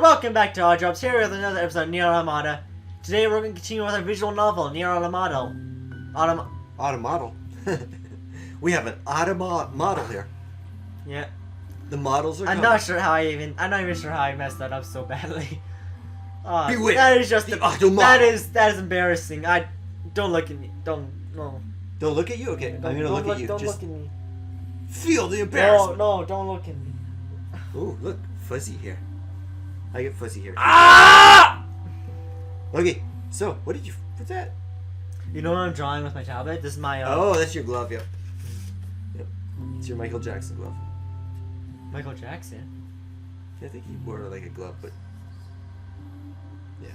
welcome back to Odd Jobs, here with another episode of Nier Automata. Today we're going to continue with our visual novel, Nier Automata. Automodel. We have an model here. Yeah. The models are I'm coming. not even sure how I messed that up so badly. Beware, that is just the Automata. that is embarrassing. Don't look at me. Don't look at you? Okay, I'm gonna look at you. Don't Just look at me. feel the embarrassment. No, don't look at me. Ooh, look, fuzzy here. I get fuzzy here. Ah! Okay, so what's that? You know what I'm drawing with my tablet? This is my Oh, that's your glove, yep. Yep. It's your Michael Jackson glove. Michael Jackson. Yeah, I think he wore like a glove, but yeah.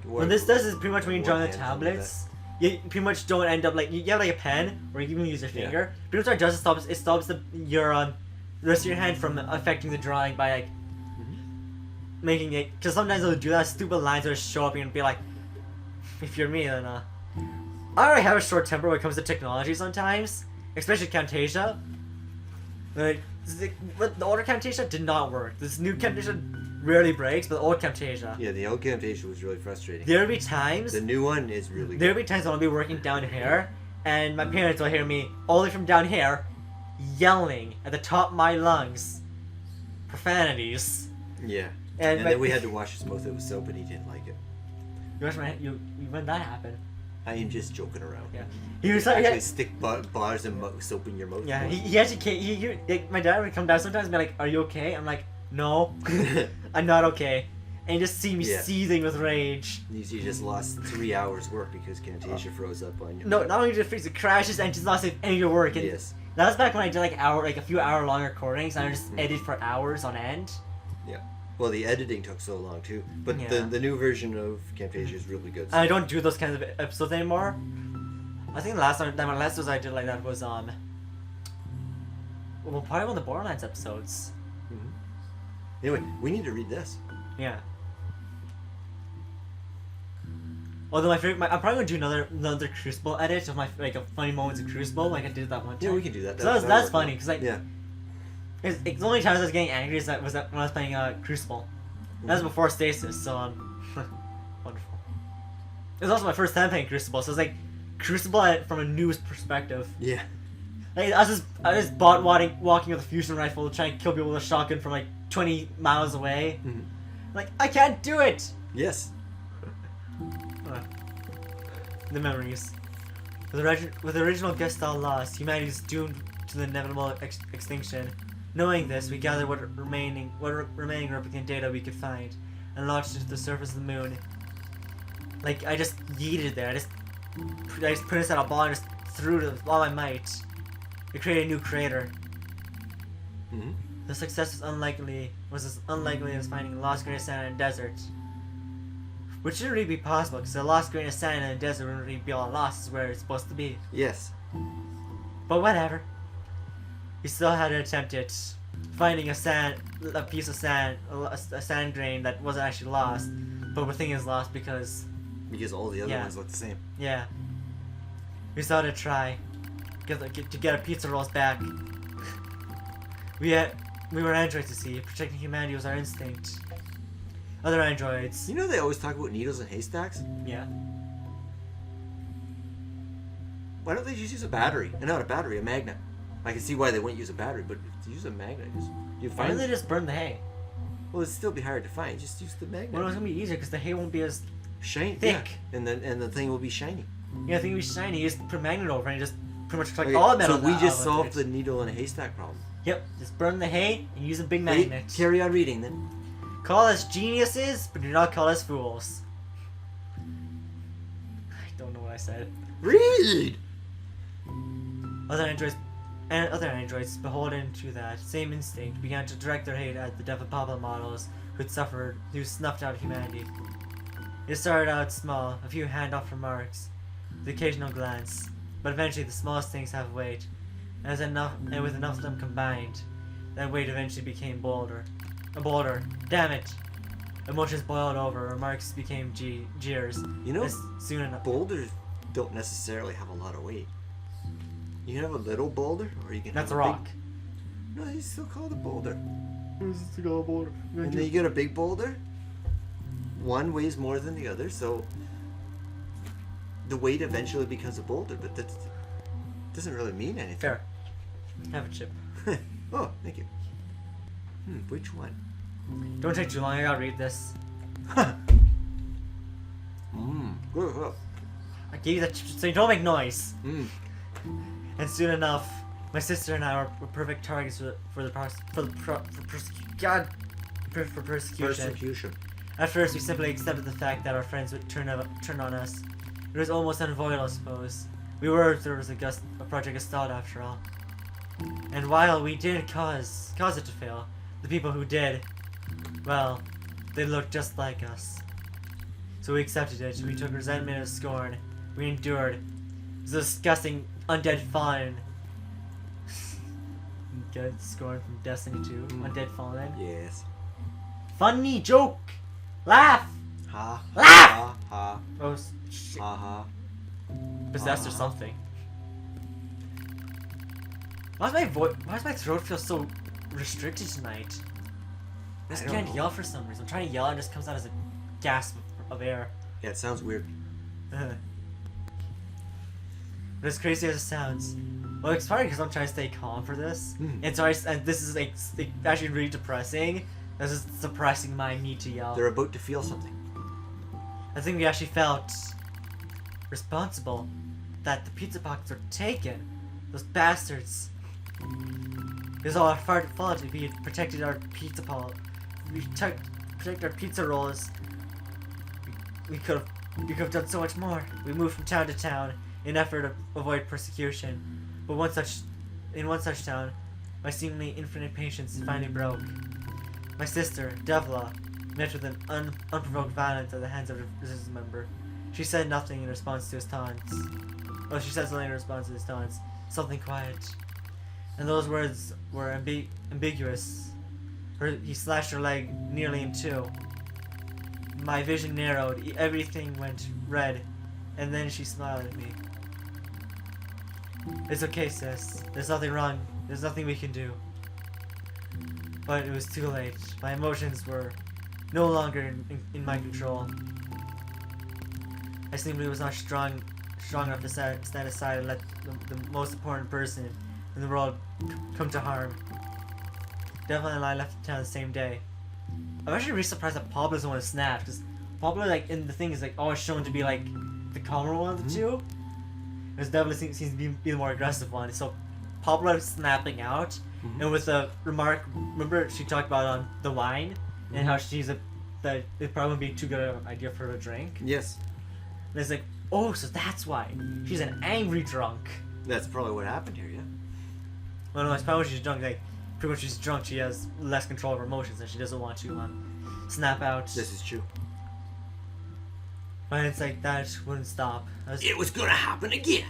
When this does is pretty much when you draw on the tablets. You pretty much don't end up like you have like a pen or you can use your finger. Yeah. Pretty much what it does it stops your rest of your hand from affecting the drawing by like making it, because sometimes it'll do that stupid lines will show up and be like, if you're me then I already have a short temper when it comes to technology sometimes, especially Camtasia. Like the older Camtasia did not work. This new Camtasia rarely breaks, but the old Camtasia. Yeah, the old Camtasia was really frustrating. There'll be times. The new one is really good. There'll be times when I'll be working down here, and my parents will hear me all the way from down here, yelling at the top of my lungs, profanities. Yeah. And then we had to wash his mouth with soap, and he didn't like it. You wash my when that happened? I am just joking around. Yeah. He was like, actually stick bars and soap in your mouth. Yeah. He actually came. Like, my dad would come down sometimes and be like, "Are you okay?" I'm like, "No, I'm not okay." And you just see me seething with rage. You just lost 3 hours work because Camtasia froze up on you. No, not only did it fix, it crashes and just lost any of your work. And yes. That was back when I did like a few hour long recordings, and I just edited for hours on end. Yeah. Well, the editing took so long too, but the new version of Camtasia is really good. So. I don't do those kinds of episodes anymore. I think the last time I did like that was well, probably one of the Borderlands episodes. Anyway, we need to read this. Yeah. Although I'm probably gonna do another Crucible edit of my funny moments of Crucible, like I did that one time. Yeah, we can do that. So that's funny because like yeah. It's the only time I was getting angry was when I was playing Crucible. That was before Stasis, so wonderful. It was also my first time playing Crucible, so it's like Crucible from a news perspective. Yeah. Like I was just walking with a fusion rifle, trying to kill people with a shotgun from like 20 miles away. Like I can't do it. Yes. The memories. With the original Gestalt lost, humanity is doomed to the inevitable extinction. Knowing this, we gathered what remaining replicant data we could find, and launched it to the surface of the moon. Like I just yeeted it there. I just put it on a ball and just threw it with all my might. We created a new crater. The success was as unlikely as finding a lost grain of sand in a desert. Which shouldn't really be possible, because a lost grain of sand in a desert wouldn't really be all lost, is where it's supposed to be. Yes. But whatever. We still had to attempt it. Finding a piece of sand, a sand grain that wasn't actually lost, but we think it's lost because all the other ones look the same. Yeah. We still had to try to get our pizza rolls back. We were androids, to see. Protecting humanity was our instinct. Other androids. You know they always talk about needles and haystacks? Yeah. Why don't they just use a battery? And not a battery, a magnet. I can see why they wouldn't use a battery, but to use a magnet, why don't they just burn the hay? Well, it'd still be hard to find. Just use the magnet. Well, it's gonna be easier because the hay won't be as shiny, thick. Yeah. And the thing will be shiny. Yeah, the thing will be shiny. You just put a magnet over it and just pretty much collect all the metal. So we just solved the needle and haystack problem. Yep, just burn the hay and use a big magnet. Carry on reading then. Call us geniuses, but do not call us fools. I don't know what I said. Read! Other androids, beholden to that same instinct, began to direct their hate at the Devapapa models who snuffed out humanity. It started out small, a few handoff remarks, the occasional glance, but eventually the smallest things have weight, and with enough of them combined, that weight eventually became bolder. Damn it! Emotions boiled over, remarks became jeers. You know, soon enough. Boulders don't necessarily have a lot of weight. You can have a little boulder, or you can That's have a rock. No, he's still called a boulder. And then you get a big boulder. One weighs more than the other, so the weight eventually becomes a boulder, but that doesn't really mean anything. Fair. Have a chip. Oh, thank you. Which one? Don't take too long, I gotta read this. Good. I gave you that chip so you don't make noise. And soon enough, my sister and I were perfect targets for persecution. At first, we simply accepted the fact that our friends would turn on us. It was almost unavoidable, I suppose. We were there was a Project Gestalt after all. And while we did cause it to fail, the people who did, well, they looked just like us. So we accepted it. We took resentment and scorn. We endured. It was a disgusting undead fallen. Good scorn from Destiny 2. Undead fallen. Yes. Funny joke. Laugh. Ha. Laugh. Ha. Ha. Oh shit. Ha. Ha. Possessed or something. Why does my throat feel so restricted tonight? I just can't yell for some reason. I'm trying to yell and it just comes out as a gasp of air. Yeah, it sounds weird. But as crazy as it sounds, well, it's funny because I'm trying to stay calm for this. And so and this is like actually really depressing. This is suppressing my need to yell. They're about to feel something. I think we actually felt responsible that the pizza pockets were taken. Those bastards. It was all our fault if we had protected our pizza protect our pizza rolls. We could have done so much more. We moved from town to town in an effort to avoid persecution. But in one such town, my seemingly infinite patience finally broke. My sister, Devla, met with an unprovoked violence at the hands of a resistance member. She said nothing in response to his taunts. Oh, she said something in response to his taunts. Something quiet. And those words were ambiguous. He slashed her leg nearly in two. My vision narrowed, everything went red, and then she smiled at me. It's okay, sis. There's nothing wrong. There's nothing we can do. But it was too late. My emotions were no longer in my control. I simply was not strong enough to stand aside and let the most important person in the world come to harm. Devlin and I left town the same day. I'm actually really surprised that Pablo doesn't want to snap, because Pablo, like, in the thing is like always shown to be like the calmer one of the two. Whereas Devlin seems to be the more aggressive one. So Pablo snapping out, and with a remark, remember she talked about on the wine and how that it probably wouldn't be too good an idea for her to drink. Yes. And it's like, oh, so that's why she's an angry drunk. That's probably what happened here, yeah. Well, no, it's probably when she's drunk. Like, pretty much she's drunk, she has less control of her emotions, and she doesn't want to snap out. This is true. But it's like that wouldn't stop. It was gonna happen again.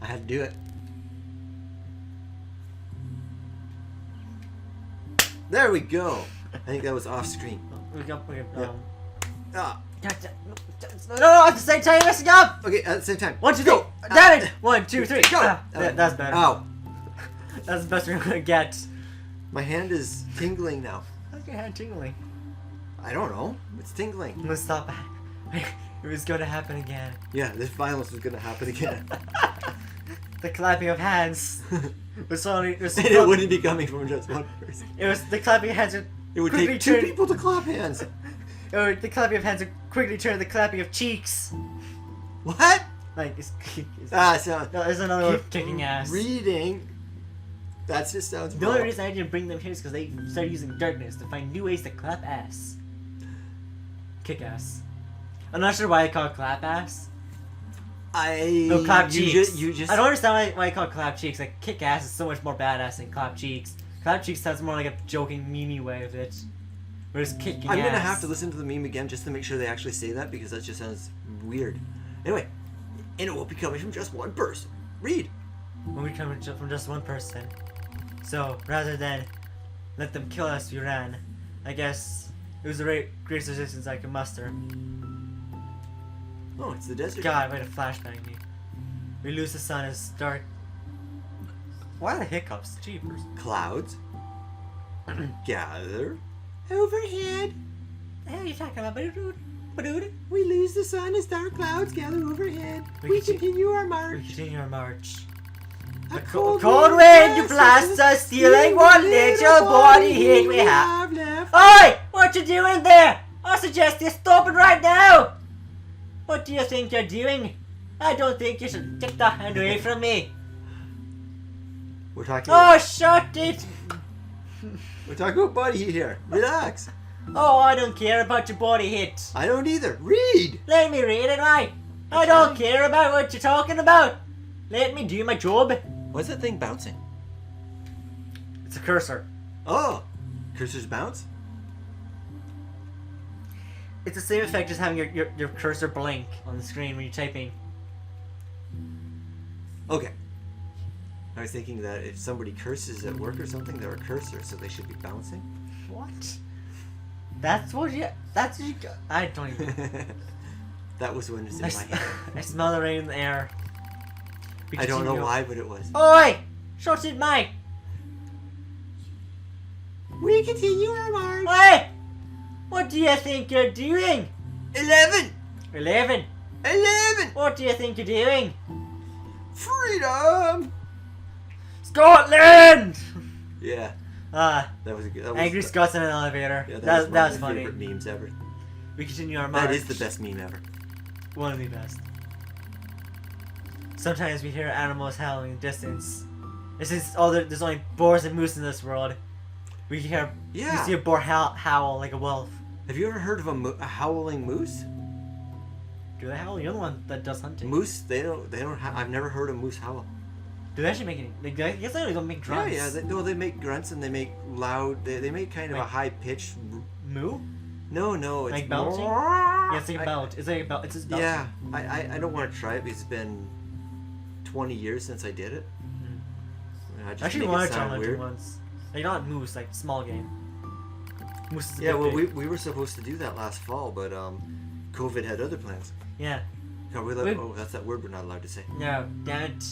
I had to do it. There we go. I think that was off screen. No, at the same time, you're messing up! Okay, at the same time. 1, 2, 3. Damn it! 1, 2, 3. Go! That's better. Ow. That's the best we're gonna get. My hand is tingling now. How's your hand tingling? I don't know. It's tingling. I'm gonna stop. It was gonna happen again. Yeah, this violence was gonna happen again. The clapping of hands. It wouldn't be coming from just one person. It was the clapping of hands. It would take two people to clap hands. The clapping of hands would quickly turn to the clapping of cheeks. What? Like, so there's another word for kicking ass. Reading. That just sounds The only reason I didn't bring them here is because they started using darkness to find new ways to clap ass. Kick ass. I'm not sure why they call it clap ass. No, clap cheeks. You just. I don't understand why they call it clap cheeks. Like, kick ass is so much more badass than clap cheeks. Clap cheeks sounds more like a joking, memey way of it. Whereas kicking I'm ass. gonna have to listen to the meme again just to make sure they actually say that, because that just sounds weird. Anyway, and it won't be coming from just one person. Read. When we come from just one person. So, rather than let them kill us, we ran. I guess it was the greatest resistance I could muster. Oh, it's the desert. God, way to flashbang me. We lose the sun as dark. Why the hiccups? Jeepers. Clouds gather overhead. The hell are you talking about, dude? Dude? We lose the sun as dark clouds gather overhead. We continue our We march. continue our march. A Cold wind blasts us, stealing what little body heat we have. left. Oi! What you doing there? I suggest you stop it right now! What do you think you're doing? I don't think you should take the hand away from me. We're talking. Oh, shut it! We're talking about body heat here. Relax. Oh, I don't care about your body heat. I don't either. Read. Let me read it right. I don't care about what you're talking about. Let me do my job. What's that thing bouncing? It's a cursor. Oh, cursors bounce. It's the same effect as having your cursor blink on the screen when you're typing. Okay. I was thinking that if somebody curses at work or something, they're a cursor, so they should be bouncing. What? That's what you. That's what you. I don't even. That was when it was in my head. I smell the rain in the air. I don't know why, but it was. Oi! Shut it, mate! We continue our march. Oi! What do you think you're doing? 11. 11. 11. What do you think you're doing? Freedom. Scotland! Yeah, Ah, that was a good. That was Angry Scots in an elevator. Yeah, that one was of my funny. favorite memes ever. We continue our march. That is the best meme ever. One of the best. Sometimes we hear animals howling in the distance. There's only boars and moose in this world. We hear. Yeah. We see a boar howl like a wolf. Have you ever heard of a howling moose? Do they howl? You're the one that does hunting. Moose? They don't. I've never heard a moose howl. Do they actually make any? I guess they don't make grunts. Yeah. They make grunts and they make loud. They make kind of a Like- high pitched. Moo? No, it's Like belching? more. Yeah, it's like a belt. It's like a belt. It's just belching. Yeah, I don't want to try it because it's been 20 years since I did it. I I just actually make want it to try sound hunting weird. once. Like not moose, like small game. Moose is a Yeah, bit well, big. we were supposed to do that last fall, but COVID had other plans. Yeah. Are we allowed? Oh, that's that word we're not allowed to say. No, damn it.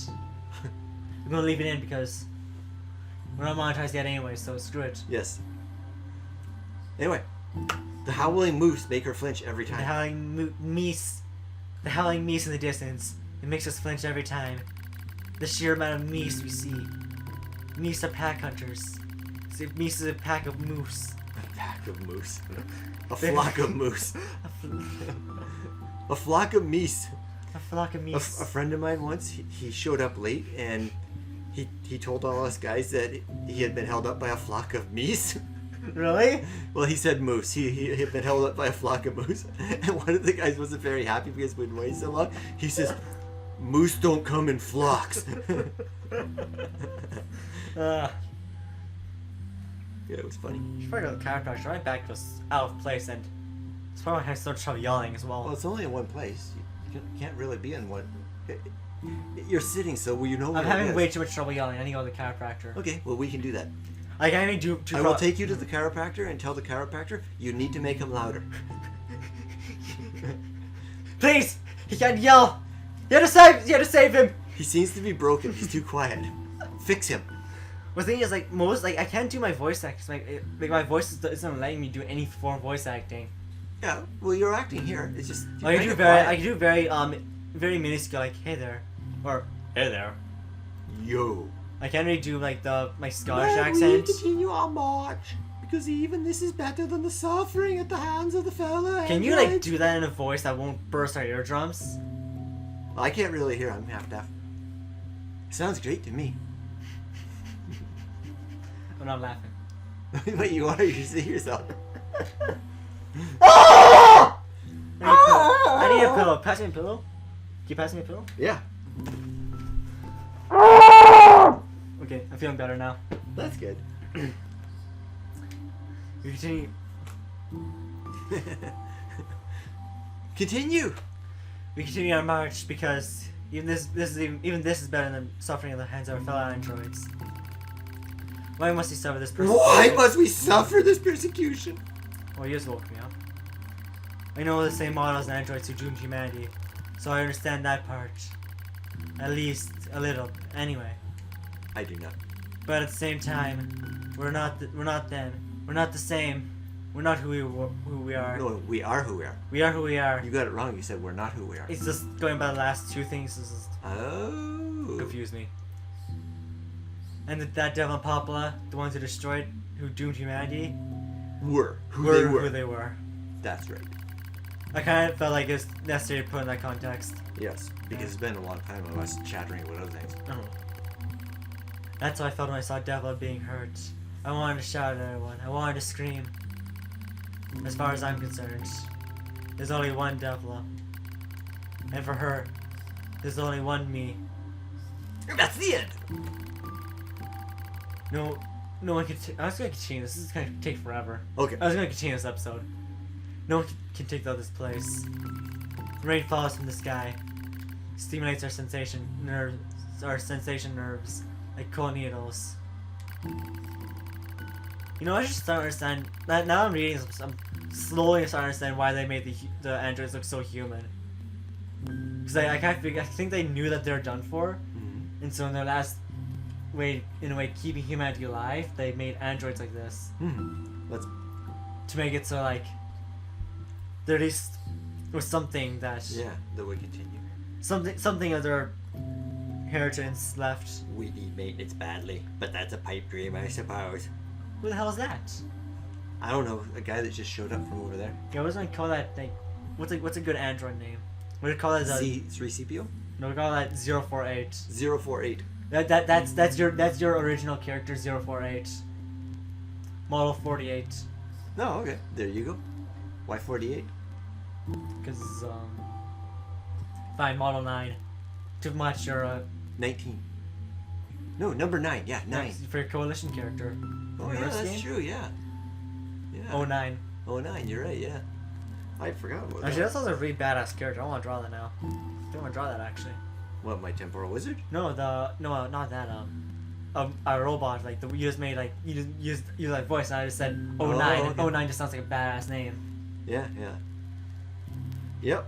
I'm gonna leave it in because we're not monetized yet anyway, so screw it. Yes. Anyway, the howling moose make her flinch every The time. howling meese. The howling meese in the distance. It makes us flinch every time. The sheer amount of meese we see. Meese are pack hunters. See, meese is a pack of moose. A pack of moose. A flock of moose. A flock of meese. A flock of A meese. friend of mine once, he showed up late and he told all us guys that he had been held up by a flock of meese. Really? Well, he said moose. He had been held up by a flock of moose. And one of the guys wasn't very happy because we'd wait so long. He says, moose don't come in flocks. Uh, Yeah, it was funny. you should probably go to the chiropractor. My back was out of place and it's probably why I started trouble yelling as well. Well, it's only in one place. You can't really be in one. You're sitting, so you know where I'm it having is. way too much trouble yelling. I need to go to the chiropractor. Okay, well, we can do that. Like, I need to I will take you to the chiropractor and tell the chiropractor you need to make him louder. Please! He can't yell! You have to save him! He seems to be broken. He's too quiet. Fix him. The thing is, like, I can't do my voice acting. Like my voice isn't letting me do any form of voice acting. Yeah, well, you're acting here. It's just. I can do very minuscule, like, hey there. Or, hey there. Yo. I can't really do, like, my Scottish We accent. continue our march because even this is better than the suffering at the hands of the fellow. Can you, like, do that in a voice that won't burst our eardrums? Well, I can't really hear. I'm half deaf. Sounds great to me. I'm not laughing. But you are. You see yourself. I need a pillow. Pass me a pillow. Can you pass me a pillow? Yeah. Okay, I'm feeling better now. That's good. We continue. Continue. We continue our march because even this is better than suffering in the hands of our fellow androids. Why must he suffer this persecution? Why must we suffer this persecution? Well, you just woke me up. I know the same models and androids who doomed humanity, so I understand that part. At least a little. Anyway, I do not. But at the same time, we're not them. We're not the same. We're not who we are. No, we are who we are. We are who we are. You got it wrong. You said we're not who we are. It's just going by the last two things. This is Oh. confused me. And that devil and Popula, the ones who doomed humanity, were who they were. That's right. I kind of felt like it's necessary to put in that context. Yes, because it's been a long time of us chattering with other things. Oh. That's how I felt when I saw Devla being hurt. I wanted to shout at everyone. I wanted to scream. As far as I'm concerned, there's only one Devla. And for her, there's only one me. That's the end! No one can I was going to continue this. This is going to take forever. Okay. I was going to continue this episode. No one can take this place. Rain falls from the sky. Stimulates our sensation nerves like cold needles. You know, I just don't understand. Now I'm reading this, I'm slowly starting to understand why they made the androids look so human. Because I think they knew that they were done for, and so in their last way, in a way, keeping humanity alive, they made androids like this. To make it so like there at least was something that that would continue. Something of their inheritance left. We need maintenance badly, but that's a pipe dream, I suppose. Who the hell is that? I don't know. A guy that just showed up from over there. Yeah, what do I call that? Like, what's a good android name? What do you call that? C-3CPO? No, we call that 048. 048. That's your original character 048. Model 48. No, okay. There you go. Why 48? Because fine, Model 9. Too much. You're 19. No, number 9. Yeah, 9. For your coalition character. Oh yeah, that's true. Yeah. Yeah. 09. 09. You're right. Yeah. I forgot about that. Actually, that sounds like a really badass character. I want to draw that now. I don't want to draw that actually. What, my temporal wizard? No, not that. A robot like you just made like you used like voice, and I just said 09. Okay. 09 just sounds like a badass name. Yeah. Yep.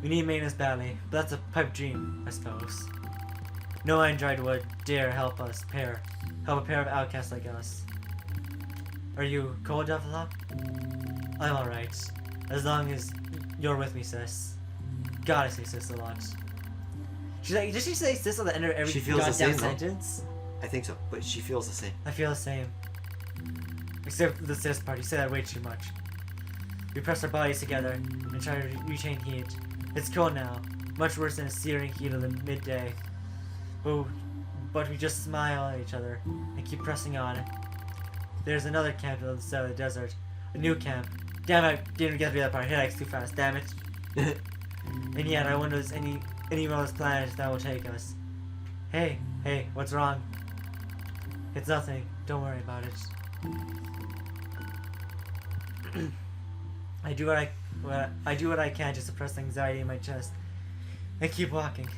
We need maintenance badly, but that's a pipe dream, I suppose. No android would dare help a pair of outcasts like us. Are you cold, Devla? I'm alright. As long as you're with me, sis. God, I say sis a lot. She's like, does she say sis at the end of every goddamn sentence? I think so, but she feels the same. I feel the same. Except for the sis part, you say that way too much. We press our bodies together and try to retain heat. It's cold now, much worse than the searing heat of the midday. But we just smile at each other and keep pressing on. There's another camp on the side of the desert. A new camp. Damn it, I didn't get to that part. I hit X too fast, damn it. And yet, I wonder if there's any one of those planets that will take us. Hey, what's wrong? It's nothing. Don't worry about it. I do what I can to suppress the anxiety in my chest and keep walking.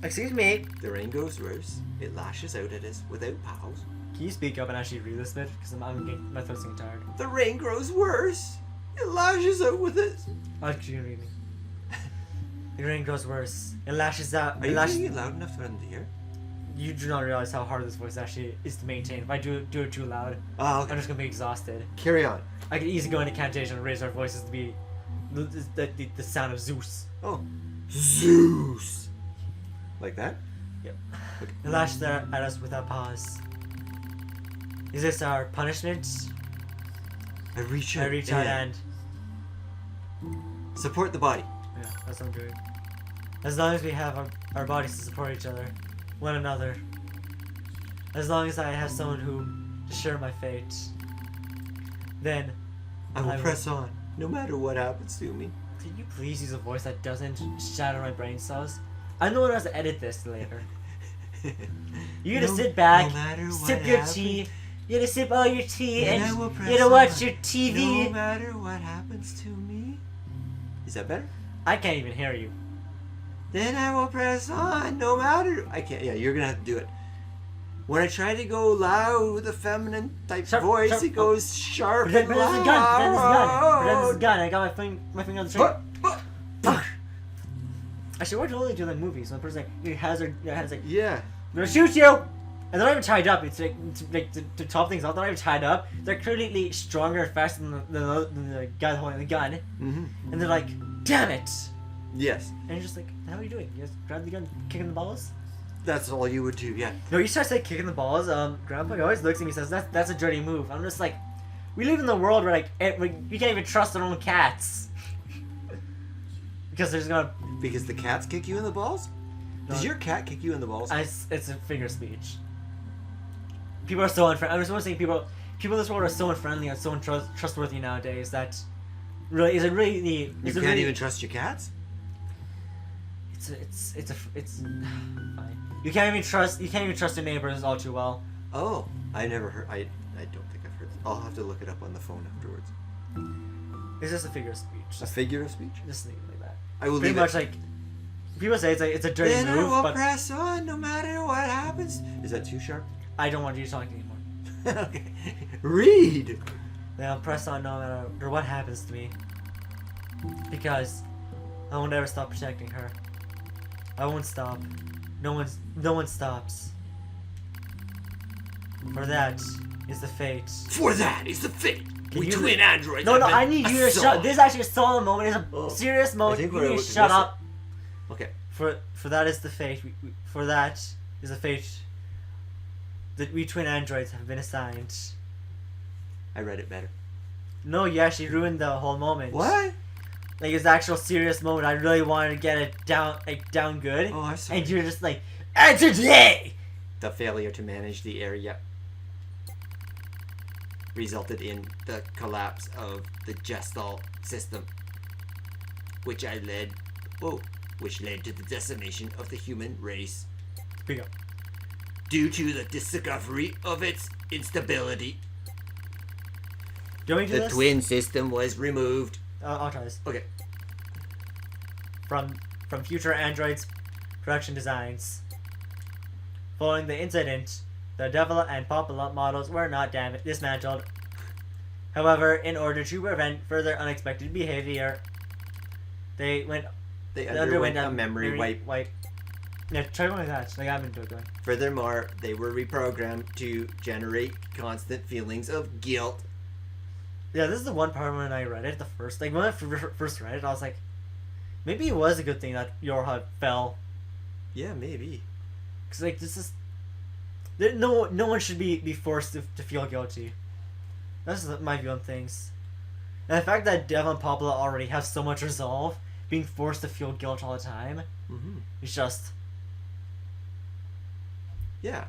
Excuse me. The rain goes worse. It lashes out at us without pals. Can you speak up and actually read this bit? Because my throat's getting tired. The rain grows worse. It lashes out with us. I'll continue reading. The rain grows worse. It lashes out. Are you reading it loud enough for them to hear? You do not realize how hard this voice actually is to maintain. If I do it too loud, okay. I'm just gonna be exhausted. Carry on. I could easily go into cantation and raise our voices to be the sound of Zeus. Oh, Zeus! Like that? Yep. Okay. It lashes at us without pause. Is this our punishment? I reach out and support the body. Yeah, that's what I'm doing. As long as we have our bodies to support each other, one another. As long as I have someone who to share my fate, then I will press on, no matter what happens to me. Can you please use a voice that doesn't shatter my brain cells? I'm the one who has to edit this later. You gotta sit back, sip your tea. You gotta sip all your tea and you gotta watch your TV. No matter what happens to me. Is that better? I can't even hear you. Then I will press on, no matter. I can't. Yeah, you're gonna have to do it. When I try to go loud with a feminine type voice, it goes sharp and loud. Pretend this is a gun. I got my finger on the trigger. Actually, why do you only do that in movies? When the person has like, Yeah. I'm gonna shoot you! And they're not even tied up. It's like to top things off, they're not even tied up. They're clearly stronger and faster than the guy holding the gun. Mm-hmm. And they're like, damn it! Yes. And you're just like, how are you doing? You just grab the gun, kicking the balls? That's all you would do, yeah. No, you start saying kicking the balls. Grandpa always looks at me and says, that's a dirty move. I'm just like, we live in the world where we can't even trust our own cats. Because there's gonna... Because the cats kick you in the balls? Does your cat kick you in the balls? It's a figure of speech. People are so unfriendly. I'm just saying people in this world are so unfriendly and so untrustworthy nowadays that really you can't even trust your cats? It's fine. You can't even trust your neighbors all too well. Oh, I never heard. I don't think I've heard. I'll have to look it up on the phone afterwards. It's just a figure of speech. A figure of speech? Just leave it like that. I will pretty leave much it. like people say it's a dirty Then move, I will but press on no matter what happens. Is that too sharp? I don't want you to talk anymore. Okay. Read. Then I'll press on no matter what happens to me, because I won't ever stop protecting her. I won't stop. No one stops. For that is the fate. For that is the fate. We you- twin androids. No, have been I need you to assaulted. shut. This is actually a solemn moment. It's a serious moment. think You we're need to able to shut miss it. up. Okay. For that is the fate. For that is the fate that we twin androids have been assigned. I read it better. No, you actually ruined the whole moment. What? Like it's the actual serious moment. I really wanted to get it down good. Oh, I'm sorry. And you're just like, and today. The failure to manage the area resulted in the collapse of the Gestalt system, which led to the decimation of the human race Speak up. due to the discovery of its instability. Do you want me to do The this? twin system was removed. I'll try this. Okay. From future androids production designs. Following the incident, the developed and popular models were not dismantled. However, in order to prevent further unexpected behavior, they underwent a memory wipe. Yeah, try one like that. Like I've been doing. Furthermore, they were reprogrammed to generate constant feelings of guilt. Yeah, this is the one part when I read it, when I first read it, I was like, maybe it was a good thing that Yorha fell. Yeah, maybe. Because, like, this is... No one should be forced to feel guilty. That's my view on things. And the fact that Dev and Pablo already have so much resolve, being forced to feel guilt all the time, is just... Yeah.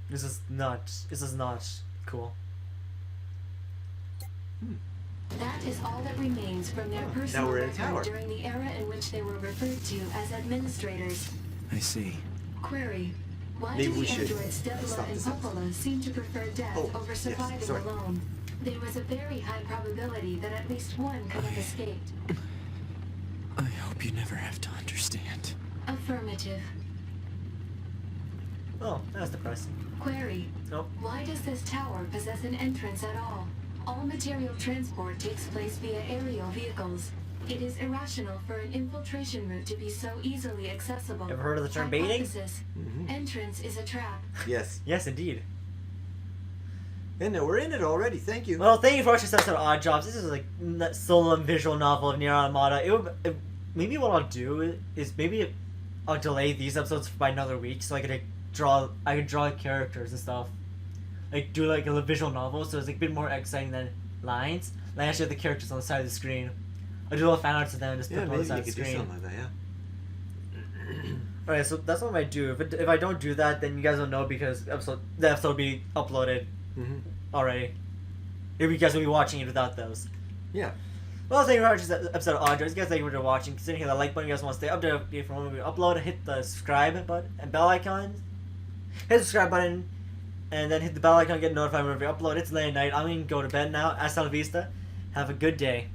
This is not cool. That is all that remains from their Now personal we're in a record tower. during the era in which they were referred to as administrators. I see. Query. Why Maybe do we the should androids Stella stop and this episode. Popola seem to prefer death Oh, over yes, surviving sorry. alone? There was a very high probability that at least one could have escaped. I hope you never have to understand. Affirmative. Oh, that's depressing. Query. Nope. Why does this tower possess an entrance at all? All material transport takes place via aerial vehicles. It is irrational for an infiltration route to be so easily accessible. Ever heard of the term baiting? Hypothesis. Entrance is a trap. Yes. Yes, indeed. And we're in it already. Thank you. Well, thank you for watching this episode of Odd Jobs. This is like a solo and visual novel of Nier Automata. Maybe what I'll do is maybe I'll delay these episodes by another week so I could draw characters and stuff. Like do like a visual novel, so it's like a bit more exciting than lines. Like actually have the characters on the side of the screen. I'll do little fan arts of them and just put Yeah, them on the maybe side you of the could do screen. something like that, yeah. Alright, so that's what I might do. If I don't do that, then you guys will know because the episode will be uploaded already. If you guys will be watching it without those. Yeah. Well, thank you for watching this episode of Odd Jobs. You guys, thank you for watching. Consider hitting the like button. You guys want to stay updated from when we upload. Hit the subscribe button and bell icon. Hit the subscribe button, and then hit the bell icon. Get notified whenever we upload. It's late at night. I'm gonna go to bed now. Hasta la vista. Have a good day.